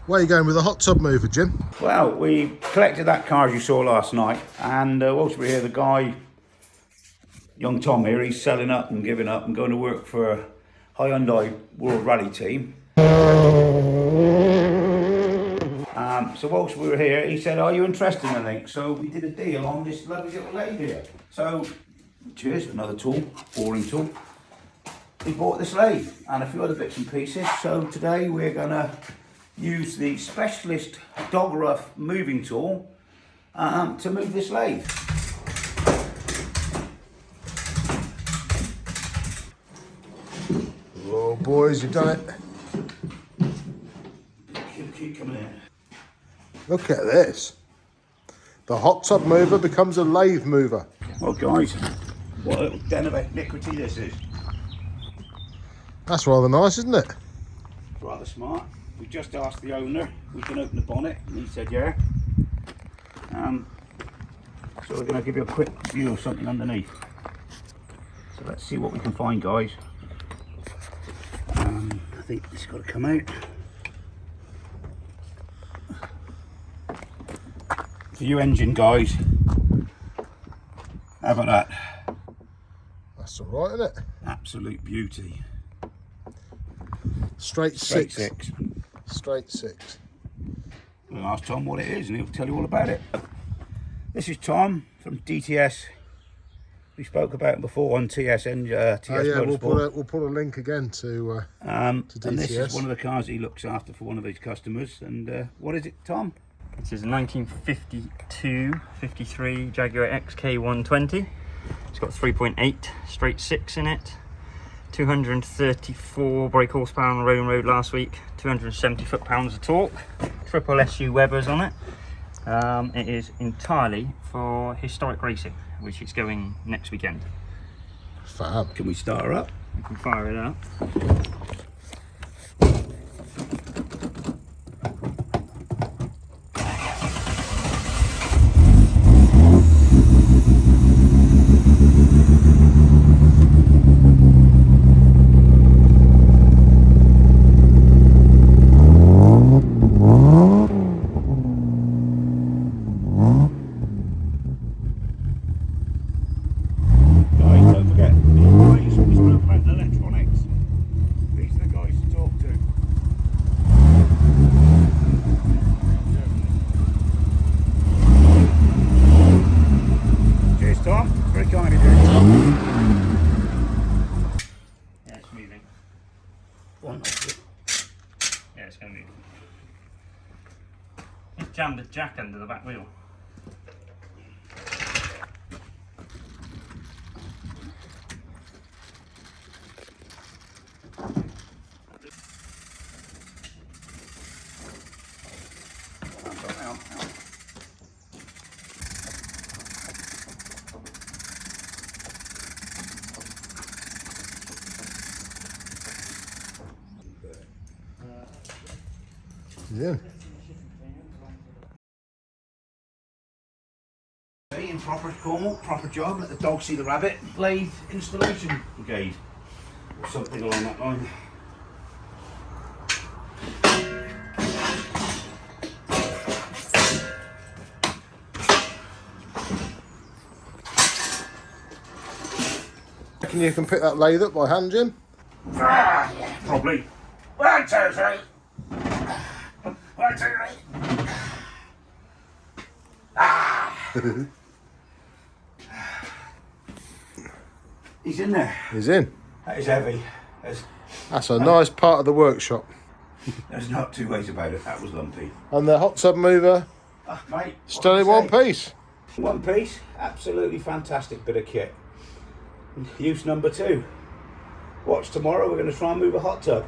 Where are you going with the hot tub mover, Jim? Well, we collected that car as you saw last night, and whilst we're here, the guy, young Tom here, he's selling up and giving up and going to work for a Hyundai World Rally team. So whilst we were here, he said, are you interested in anything? So we did a deal on this lovely little lathe here. So, cheers, another tool, boring tool. We bought this lathe and a few other bits and pieces. So today we're gonna use the specialist Dog Ruff moving tool to move this lathe. Oh boys, you've done it. Keep coming in. Look at this. The hot tub mover becomes a lathe mover. Well guys, what a little den of iniquity this is. That's rather nice, isn't it? Rather smart. We just asked the owner if we can open the bonnet and he said yeah. So we're going to give you a quick view of something underneath. So let's see what we can find, guys. I think it's got to come out. For you engine guys, how about that? That's all right, isn't it? Absolute beauty. Straight six. Straight six. We'll ask Tom what it is and he'll tell you all about it. This is Tom from DTS. We spoke about it before on TS Motorsport. We'll put a link again to DTS. And this is one of the cars he looks after for one of his customers. And what is it, Tom? This is a 1952-53 Jaguar XK120. It's got 3.8 straight six in it. 234 brake horsepower on the Road last week. 270 foot-pounds of torque. Triple SU Webers on it. It is entirely for historic racing, which is going next weekend. Fab. Can we start her up? We can fire it up. Tom, very kind of you. Yeah, it's moving. One. Yeah, it's going to move. Just jammed a jack under the back wheel. Yeah. In proper Cornwall, proper job at the Dog See the Rabbit lathe installation brigade or something along that line. Reckon you can pick that lathe up by hand, Jim? Yeah, probably. 1, 2, 3. 1, 2, 3. He's in there. He's in. That is heavy. That's a nice part of the workshop. There's not two ways about it. That was lumpy. And the hot tub mover, Mate, still in one piece. One piece. Absolutely fantastic bit of kit. Use number 2. Watch tomorrow. We're going to try and move a hot tub.